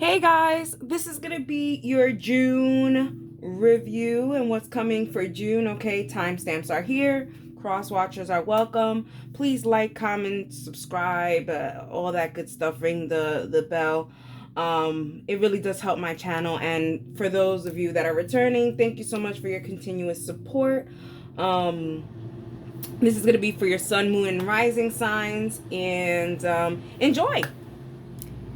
Hey guys, this is going to be your June review and what's coming for June. Okay, timestamps are here. Cross watchers are welcome. Please like, comment, subscribe, all that good stuff. Ring the bell. It really does help my channel. And for those of you that are returning, thank you so much for your continuous support. This is going to be for your sun, moon, and rising signs. And enjoy.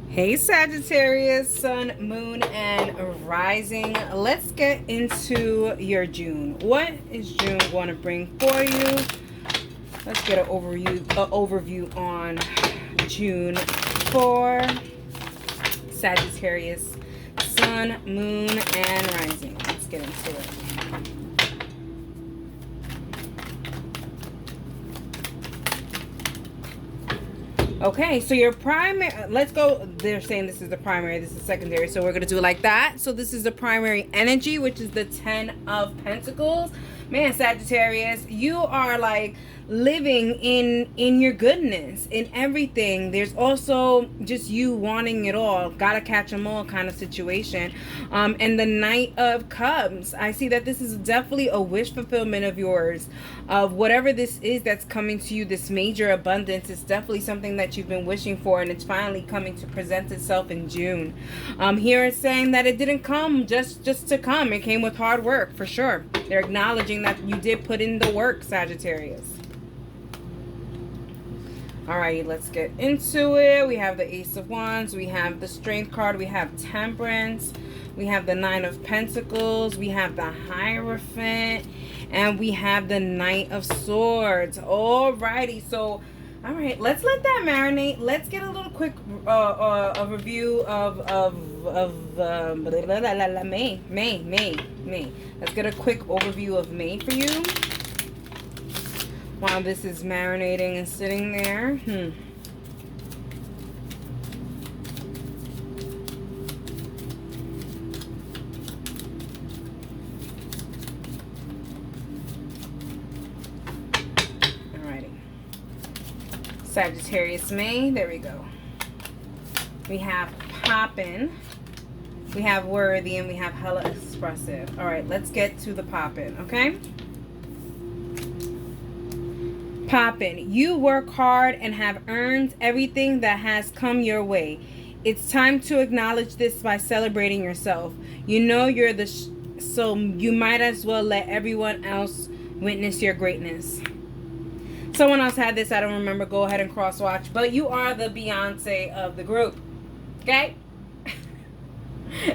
Hey Sagittarius, sun, moon, and rising. Let's get into your June. What is June going to bring for you? Let's get an overview on June for Sagittarius, sun, moon, and rising. Let's get into it. Okay, so your primary, let's go, they're saying this is the primary, this is secondary, so we're going to do it like that. So this is the primary energy, which is the 10 of Pentacles. Man, Sagittarius, you are like living in your goodness, in everything. There's also just you wanting it all, gotta catch them all kind of situation. And the Knight of Cups, I see that this is definitely a wish fulfillment of yours, of whatever this is that's coming to you. This major abundance is definitely something that you've been wishing for, and it's finally coming to present itself in June. Here it's saying that it didn't come just to come. It came with hard work, for sure. They're acknowledging that you did put in the work, Sagittarius. Alrighty, let's get into it. We have the Ace of Wands, we have the Strength card, we have Temperance, we have the Nine of Pentacles, we have the Hierophant, and we have the Knight of Swords. Alrighty, so alright, let's let that marinate. Let's get a little quick a review of May. Let's get a quick overview of May for you while this is marinating and sitting there. Alrighty. Sagittarius May, there we go. We have Poppin', we have Worthy, and we have Hella Expressive. Alright, let's get to the Poppin', okay? Poppin', you work hard and have earned everything that has come your way. It's time to acknowledge this by celebrating yourself. You know you're the so you might as well let everyone else witness your greatness. Someone else had this, I don't remember. Go ahead and cross watch. But you are the Beyonce of the group. Okay?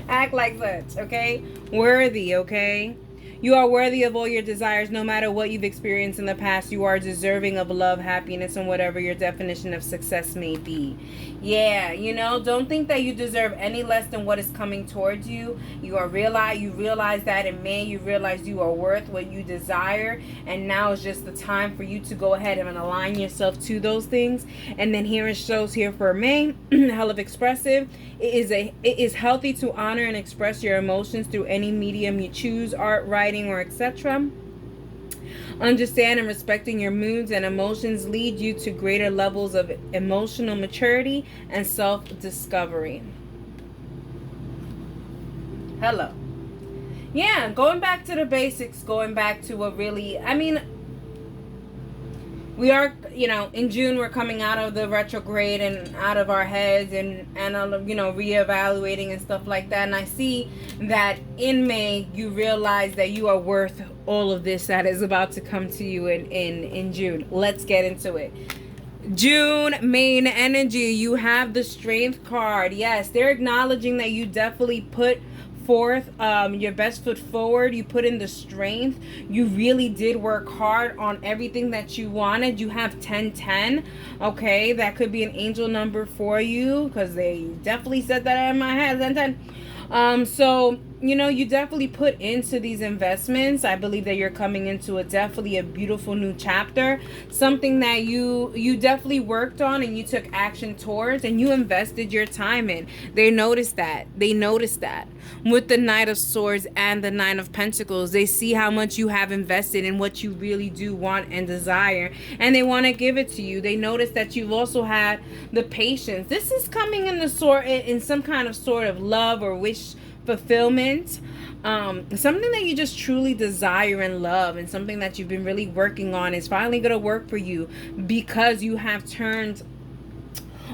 Act like such, okay? Worthy, okay? You are worthy of all your desires, no matter what you've experienced in the past. You are deserving of love, happiness, and whatever your definition of success may be. Yeah, you know, don't think that you deserve any less than what is coming towards you. You realize that in May, you realize you are worth what you desire, and now is just the time for you to go ahead and align yourself to those things. And then here it shows here for May, Hell of Expressive. It is healthy to honor and express your emotions through any medium you choose, art, writing, or etc. Understand and respecting your moods and emotions lead you to greater levels of emotional maturity and self-discovery. Hello. Yeah, going back to the basics, going back to what really, I mean, we are, you know, in June, we're coming out of the retrograde and out of our heads and you know, reevaluating and stuff like that. And I see that in May, you realize that you are worth all of this that is about to come to you in June. Let's get into it. June main energy, you have the Strength card. Yes, they're acknowledging that you definitely put forth your best foot forward. You put in the strength. You really did work hard on everything that you wanted. You have 1010. Okay, that could be an angel number for you, because they definitely said that in my head. 1010. So you know, you definitely put into these investments. I believe that you're coming into definitely a beautiful new chapter, something that you definitely worked on and you took action towards and you invested your time in. They noticed that. They noticed that. With the Knight of Swords and the Nine of Pentacles, they see how much you have invested in what you really do want and desire, and they want to give it to you. They notice that you've also had the patience. This is coming in the sort in some kind of sort of love or wish fulfillment, something that you just truly desire and love, and something that you've been really working on is finally going to work for you, because you have turned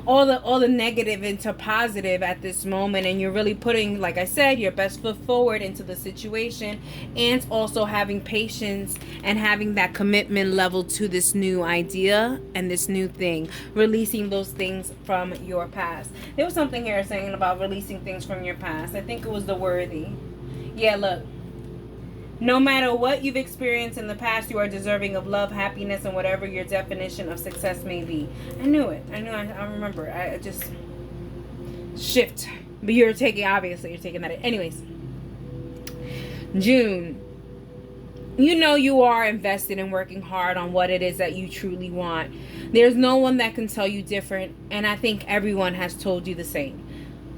all the negative into positive at this moment, and you're really putting, like I said, your best foot forward into the situation, and also having patience and having that commitment level to this new idea and this new thing, releasing those things from your past. There was something here saying about releasing things from your past. I think it was the worthy. Yeah, look. No matter what you've experienced in the past, you are deserving of love, happiness, and whatever your definition of success may be. I knew it. I remember. I just shift. But you're taking, obviously, you're taking that. Anyways, June. You know you are invested in working hard on what it is that you truly want. There's no one that can tell you different, and I think everyone has told you the same.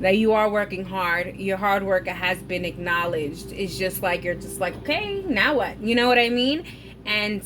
That you are working hard. Your hard work has been acknowledged. It's just like, you're just like, okay, now what? You know what I mean? And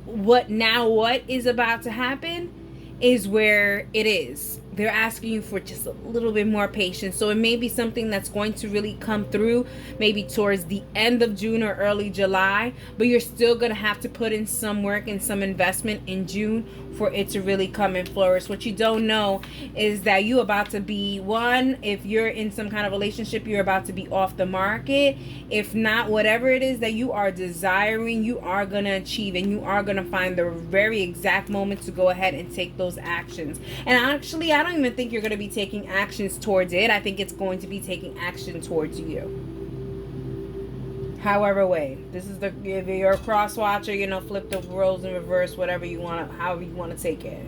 what is about to happen is where it is. They're asking you for just a little bit more patience. So it may be something that's going to really come through maybe towards the end of June or early July, but you're still going to have to put in some work and some investment in June for it to really come and flourish. What you don't know is that you're about to be, one, if you're in some kind of relationship, you're about to be off the market. If not, whatever it is that you are desiring, you are going to achieve, and you are going to find the very exact moment to go ahead and take those actions. And actually, I don't even think you're going to be taking actions towards it. I think it's going to be taking action towards you. However way, this is if you're a cross watcher, you know, flip the roles in reverse, whatever you want to, however you want to take it.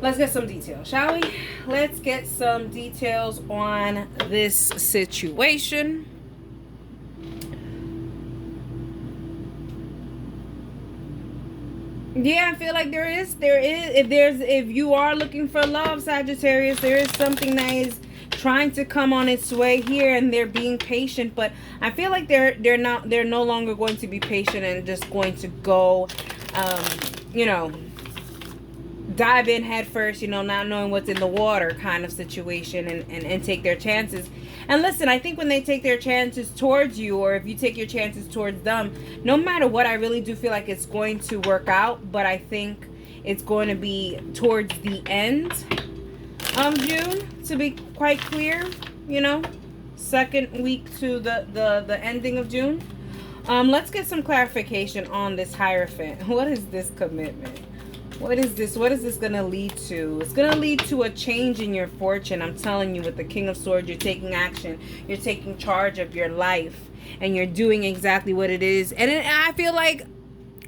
Let's get some details, shall we? Let's get some details on this situation. Yeah, I feel like there is, if you are looking for love, Sagittarius, there is something that is trying to come on its way here, and they're being patient, but I feel like they're no longer going to be patient and just going to go, you know, dive in head first, you know, not knowing what's in the water kind of situation, and take their chances. And listen, I think when they take their chances towards you, or if you take your chances towards them, no matter what, I really do feel like it's going to work out. But I think it's going to be towards the end of June, to be quite clear, you know, second week to the ending of June. Let's get some clarification on this Hierophant. What is this commitment? What is this? What is this going to lead to? It's going to lead to a change in your fortune. I'm telling you, with the King of Swords, you're taking action. You're taking charge of your life, and you're doing exactly what it is. And I feel like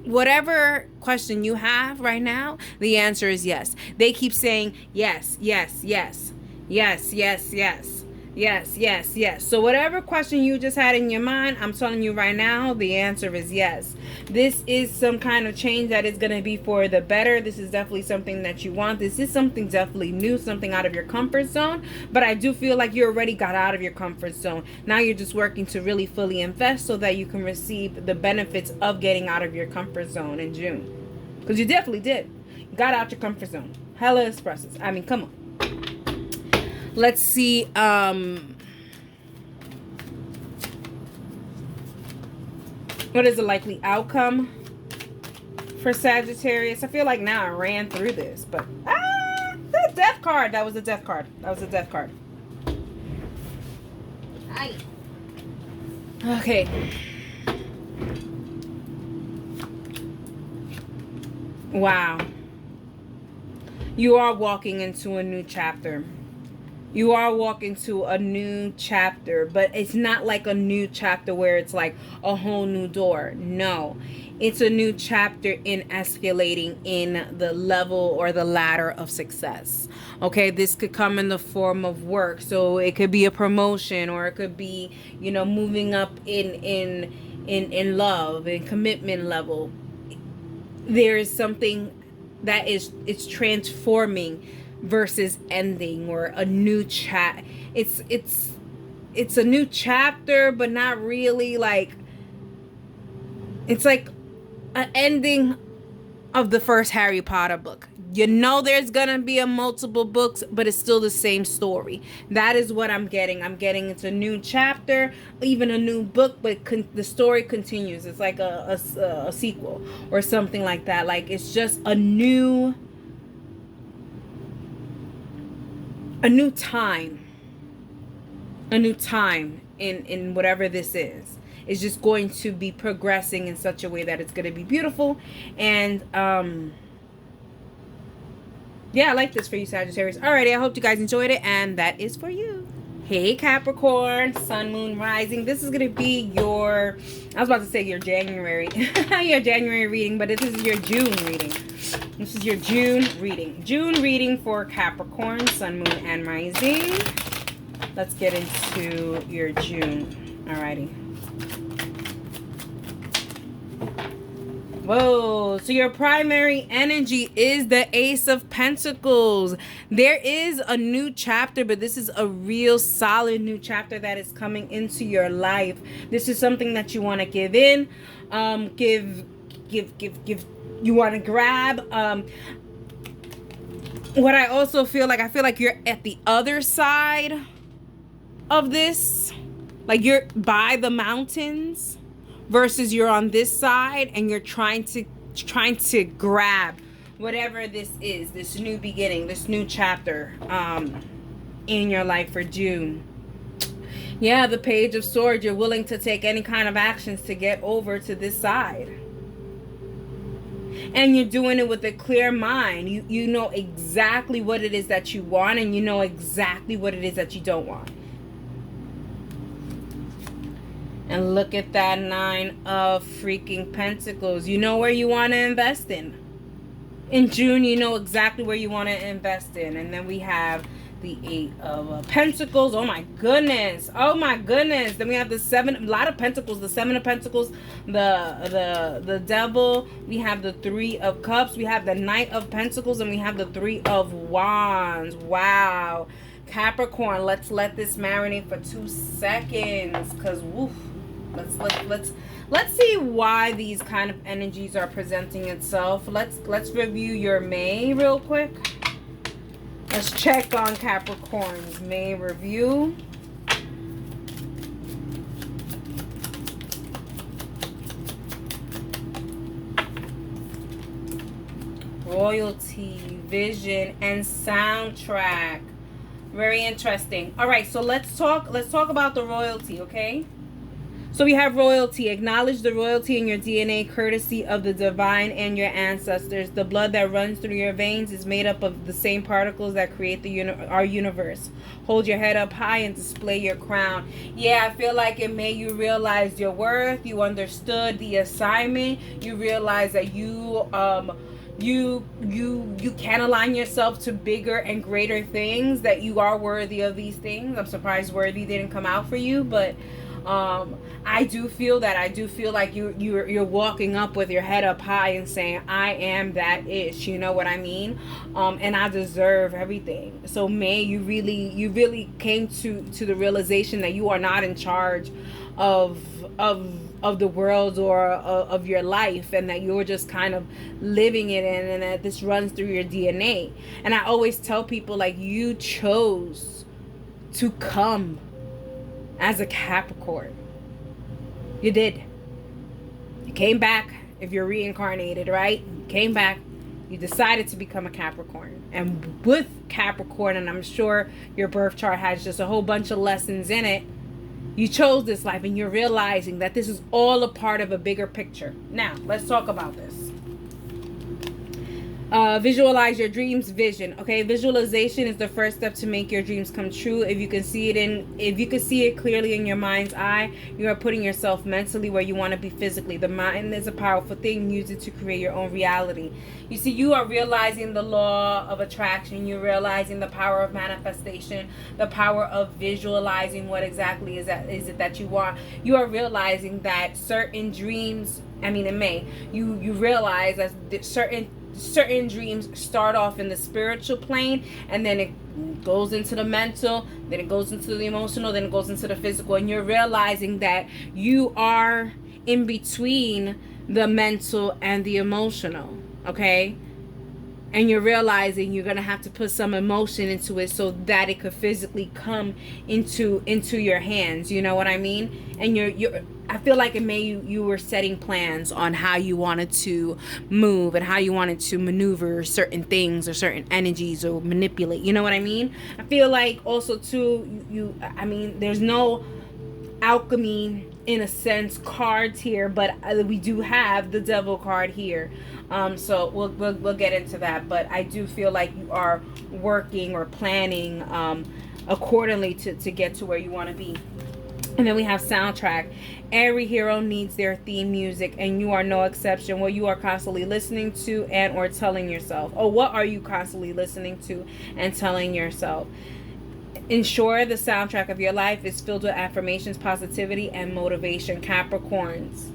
whatever question you have right now, the answer is yes. They keep saying yes, yes, yes, yes, yes, yes. Yes, yes, yes. So whatever question you just had in your mind, I'm telling you right now, the answer is yes. This is some kind of change that is going to be for the better. This is definitely something that you want. This is something definitely new, something out of your comfort zone. But I do feel like you already got out of your comfort zone. Now you're just working to really fully invest so that you can receive the benefits of getting out of your comfort zone in June. Because you definitely did. You got out your comfort zone. Hella expresses. I mean, come on. Let's see. What is the likely outcome for Sagittarius? I feel like now I ran through this, but the death card. That was a death card. That was a death card. Aye. Okay. Wow. You are walking into a new chapter. You are walking to a new chapter, but it's not like a new chapter where it's like a whole new door. No, it's a new chapter in escalating in the level or the ladder of success. Okay, this could come in the form of work. So it could be a promotion, or it could be, you know, moving up in love and commitment level. There is something that is, it's transforming versus ending, or a new chat. It's a new chapter, but not really. Like, it's like an ending of the first Harry Potter book. You know there's gonna be a multiple books, but it's still the same story. That is what I'm getting. I'm getting it's a new chapter, even a new book, but the story continues. It's like a sequel or something like that. Like, it's just a new time. A new time in whatever this is. It's just going to be progressing in such a way that it's going to be beautiful. And yeah, I like this for you, Sagittarius. Alrighty, I hope you guys enjoyed it, and that is for you. Hey, Capricorn, Sun, Moon, Rising. This is going to be your, I was about to say your January, your January reading, but this is your June reading. This is your June reading. June reading for Capricorn, Sun, Moon, and Rising. Let's get into your June. Alrighty. Whoa, so your primary energy is the Ace of Pentacles. There is a new chapter, but this is a real solid new chapter that is coming into your life. This is something that you want to give in, give, you want to grab. What I also feel like you're at the other side of this, like you're by the mountains, versus you're on this side and you're trying to grab whatever this is, this new beginning, this new chapter in your life for June. Yeah, the Page of Swords. You're willing to take any kind of actions to get over to this side. And you're doing it with a clear mind. You know exactly what it is that you want, and you know exactly what it is that you don't want. And look at that Nine of freaking Pentacles. You know where you want to invest in. In June, you know exactly where you want to invest in. And then we have the Eight of Pentacles. Oh my goodness. Oh my goodness. Then we have the Seven, a lot of Pentacles. The Seven of Pentacles, the Devil. We have the Three of Cups. We have the Knight of Pentacles, and we have the Three of Wands. Wow. Capricorn, let's let this marinate for 2 seconds. Because woof. Let's see why these kind of energies are presenting itself. Let's review your May real quick. Let's check on Capricorn's May review. Royalty, vision, and soundtrack. Very interesting. All right, so let's talk about the royalty, okay? So we have royalty. Acknowledge the royalty in your DNA, courtesy of the divine and your ancestors. The blood that runs through your veins is made up of the same particles that create our universe. Hold your head up high and display your crown. Yeah, I feel like in May you realized your worth. You understood the assignment. You realized that you can align yourself to bigger and greater things, that you are worthy of these things. I'm surprised worthy didn't come out for you, but I do feel like you're walking up with your head up high and saying, I am that ish, you know what I mean? And I deserve everything. So May, you really came to the realization that you are not in charge of the world or of your life, and that you're just kind of living it in, and that this runs through your DNA. And I always tell people, like, you chose to come as a Capricorn. You did. You came back. If you're reincarnated, right? You came back. You decided to become a Capricorn. And with Capricorn, and I'm sure your birth chart has just a whole bunch of lessons in it, you chose this life, and you're realizing that this is all a part of a bigger picture. Now, let's talk about this. Visualize your dreams. Vision. Okay, visualization is the first step to make your dreams come true. If you can see it clearly in your mind's eye, you are putting yourself mentally where you want to be physically. The mind is a powerful thing. Use it to create your own reality. You see, you are realizing the law of attraction. You're realizing the power of manifestation, the power of visualizing what exactly is it that you want. You are realizing that certain dreams, you realize that certain dreams start off in the spiritual plane, and then it goes into the mental, then it goes into the emotional, then it goes into the physical, and you're realizing that you are in between the mental and the emotional. Okay, and you're realizing you're gonna have to put some emotion into it so that it could physically come into your hands. You know what I mean? And you're I feel like it may you were setting plans on how you wanted to move and how you wanted to maneuver certain things or certain energies or manipulate. You know what I mean? I feel like also too there's no alchemy in a sense cards here, but we do have the devil card here. So we'll get into that, but I do feel like you are working or planning accordingly to get to where you want to be. And then we have soundtrack. Every hero needs their theme music, and you are no exception. What you are constantly listening to and or telling yourself. Oh, what are you constantly listening to and telling yourself? Ensure the soundtrack of your life is filled with affirmations, positivity, and motivation. Capricorns.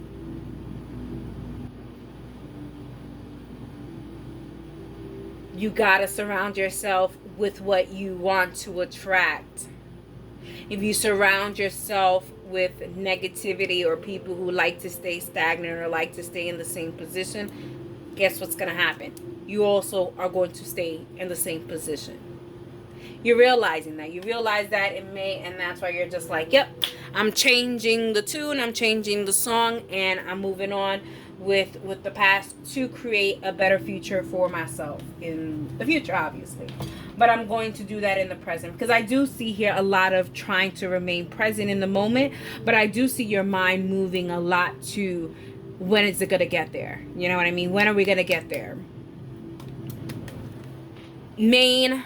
You gotta surround yourself with what you want to attract. If you surround yourself with negativity or people who like to stay stagnant or like to stay in the same position, guess what's going to happen? You also are going to stay in the same position. You're realizing that. You realize that in May, and that's why you're just like, yep, I'm changing the tune, I'm changing the song, and I'm moving on with the past to create a better future for myself in the future, obviously. But I'm going to do that in the present, because I do see here a lot of trying to remain present in the moment, but I do see your mind moving a lot to when is it going to get there? You know what I mean? When are we going to get there? Main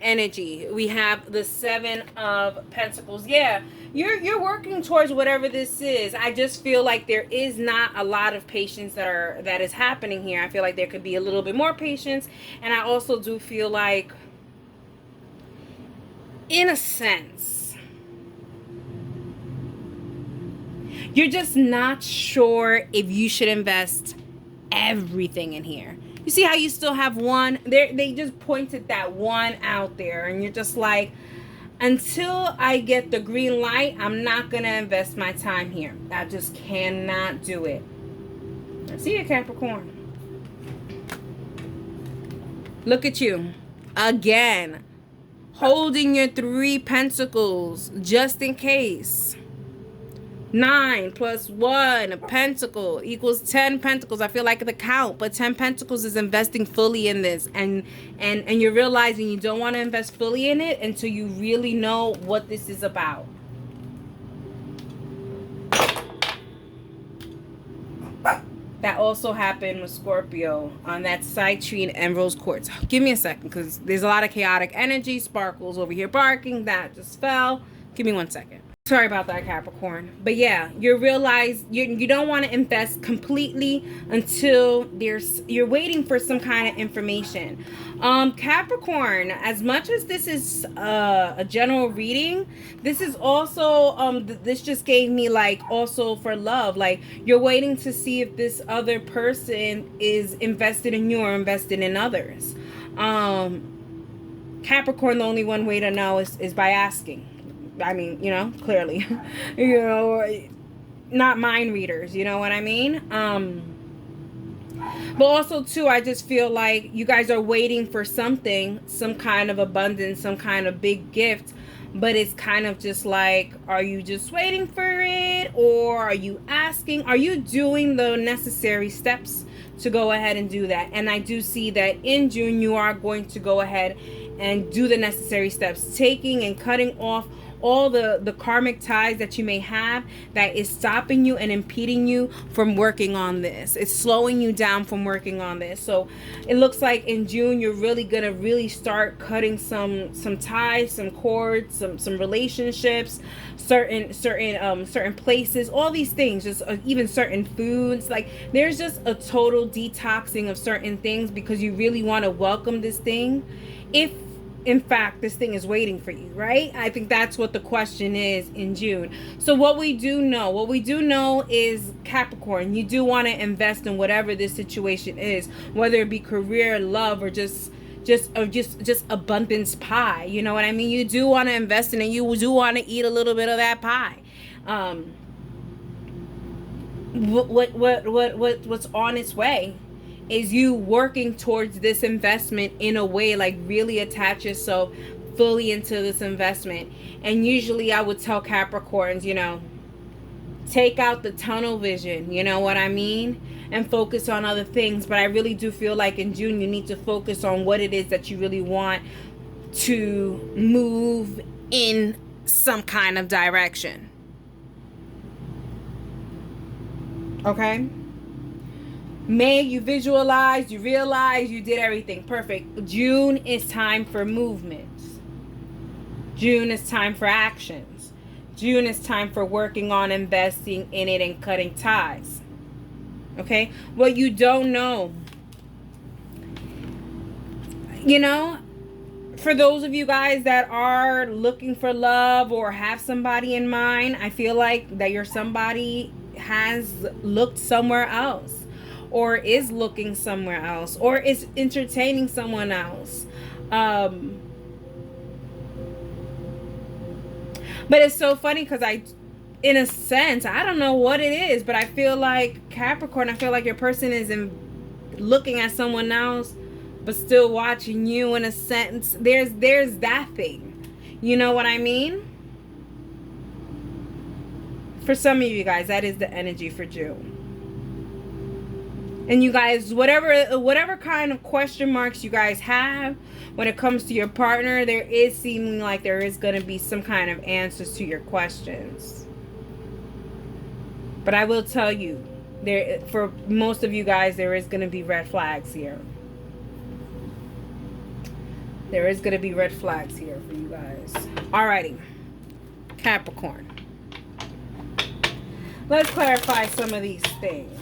energy. We have the Seven of Pentacles. Yeah, you're working towards whatever this is. I just feel like there is not a lot of patience that is happening here. I feel like there could be a little bit more patience, and I also do feel like, in a sense, you're just not sure if you should invest everything in here. You see how you still have one? They just pointed that one out there, and you're just like, until I get the green light, I'm not going to invest my time here. I just cannot do it. See you, Capricorn. Look at you. Again. Holding your 3 pentacles just in case. 9 plus 1, a pentacle equals 10 pentacles. I feel like the count, but 10 pentacles is investing fully in this, and you're realizing you don't want to invest fully in it until you really know what this is about. That also happened with Scorpio on that side tree and rose quartz. Give me a second, because there's a lot of chaotic energy. Sparkles over here barking. That just fell. Give me 1 second. Sorry about that, Capricorn. But yeah, you realize you don't want to invest completely until you're waiting for some kind of information. Capricorn, as much as this is a general reading, this is also this just gave me like also for love. Like, you're waiting to see if this other person is invested in you or invested in others. Capricorn, the only one way to know is by asking. I mean, you know, clearly, you know, not mind readers, you know what I mean? But also too, I just feel like you guys are waiting for something, some kind of abundance, some kind of big gift, but it's kind of just like, are you just waiting for it, or are you asking? Are you doing the necessary steps to go ahead and do that? And I do see that in June, you are going to go ahead and do the necessary steps, taking and cutting off all the karmic ties that you may have that is stopping you and impeding you from working on this. It's slowing you down from working on this. So it looks like in June you're really gonna really start cutting some ties, some cords, some relationships, certain places, all these things, just even certain foods. Like there's just a total detoxing of certain things because you really want to welcome this thing, if in fact this thing is waiting for you, right? I think that's what the question is in June. So what we do know is, Capricorn, you do want to invest in whatever this situation is, whether it be career, love, or just abundance pie. You know what I mean? You do want to invest in it. You do want to eat a little bit of that pie. What's on its way is you working towards this investment in a way, like really attach yourself fully into this investment. And usually I would tell Capricorns, you know, take out the tunnel vision, you know what I mean, and focus on other things. But I really do feel like in June you need to focus on what it is that you really want to move in some kind of direction. Okay? May, you visualize, you realize, you did everything perfect. June is time for movements. June is time for actions. June is time for working on investing in it and cutting ties. Okay? What you don't know, you know, for those of you guys that are looking for love or have somebody in mind, I feel like that your somebody has looked somewhere else, or is looking somewhere else, or is entertaining someone else. But it's so funny because in a sense, I don't know what it is, but I feel like Capricorn, I feel like your person is looking at someone else, but still watching you in a sense. There's that thing. You know what I mean? For some of you guys, that is the energy for June. And you guys, whatever kind of question marks you guys have when it comes to your partner, there is seeming like there is going to be some kind of answers to your questions. But I will tell you, there, for most of you guys, there is going to be red flags here. There is going to be red flags here for you guys. Alrighty, Capricorn. Let's clarify some of these things.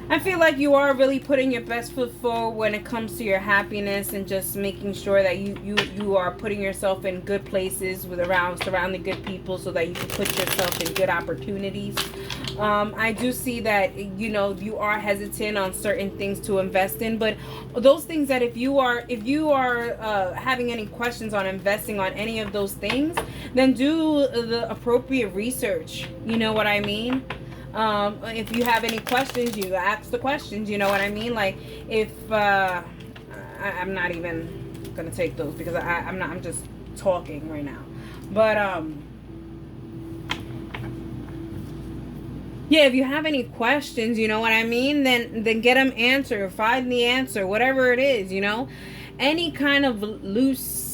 I feel like you are really putting your best foot forward when it comes to your happiness, and just making sure that you are putting yourself in good places with surrounding good people, so that you can put yourself in good opportunities. I do see that, you know, you are hesitant on certain things to invest in, but those things that if you are having any questions on investing on any of those things, then do the appropriate research. You know what I mean? If you have any questions, you ask the questions. You know what I mean? Like if I'm not even gonna take those because I'm just talking right now. But yeah, if you have any questions, you know what I mean, then get them answered. Find the answer, whatever it is, you know. Any kind of loose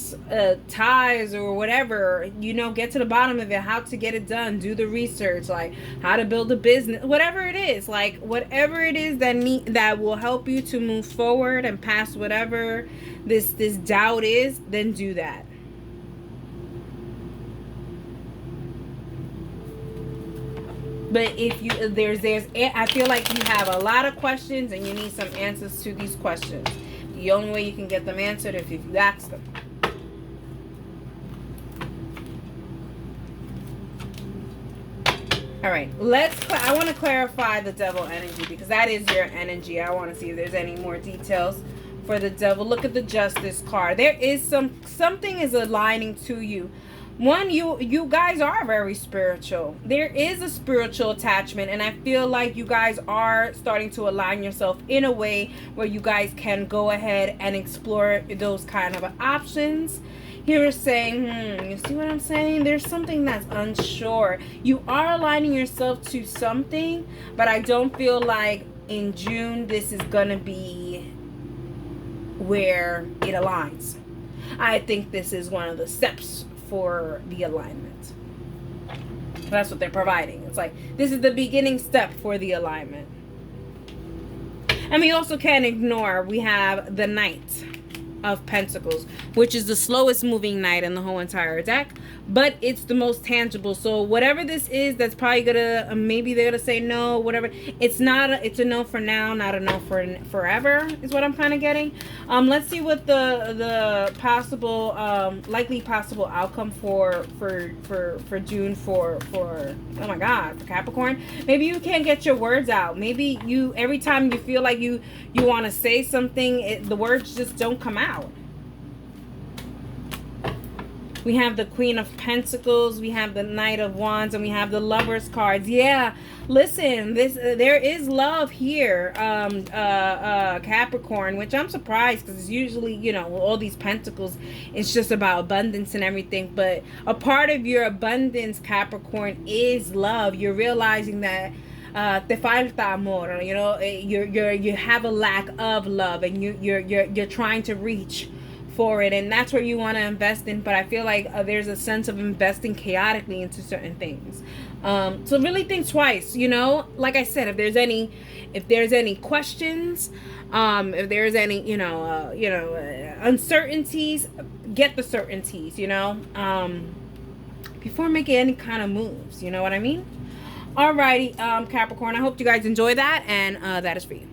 ties or whatever, you know, get to the bottom of it. How to get it done, do the research, like how to build a business, whatever it is, like whatever it is that will help you to move forward and past whatever this doubt is, then do that. But if I feel like you have a lot of questions and you need some answers to these questions. The only way you can get them answered is if you ask them. All right, I want to clarify the devil energy, because that is your energy. I want to see if there's any more details for the devil. Look at the Justice card. There is something is aligning to you. One, you guys are very spiritual. There is a spiritual attachment, and I feel like you guys are starting to align yourself in a way where you guys can go ahead and explore those kind of options. You're saying, you see what I'm saying? There's something that's unsure. You are aligning yourself to something, but I don't feel like in June this is gonna be where it aligns. I think this is one of the steps for the alignment. That's what they're providing. It's like, this is the beginning step for the alignment. And we also can't ignore, we have the Knight of Pentacles, which is the slowest moving knight in the whole entire deck, but it's the most tangible. So whatever this is, that's probably gonna, maybe they're gonna say no, whatever. It's not it's a no for now, not a no for forever, is what I'm kind of getting. Let's see what the possible likely possible outcome for June for oh my god, for Capricorn. Maybe you can't get your words out. Maybe you, every time you feel like you want to say something, the words just don't come out. We have the Queen of Pentacles, we have the Knight of Wands, and we have the Lovers cards. Yeah, listen, there is love here, Capricorn, which I'm surprised, because it's usually, you know, all these pentacles, it's just about abundance and everything. But a part of your abundance, Capricorn, is love. You're realizing that te falta amor, you know, you have a lack of love, and you're trying to reach for it, and that's where you want to invest in. But I feel like there's a sense of investing chaotically into certain things. So really think twice, you know. Like I said, if there's any questions, if there's any, uncertainties, get the certainties, you know, before making any kind of moves. You know what I mean? Alrighty, Capricorn, I hope you guys enjoy that, and that is for you.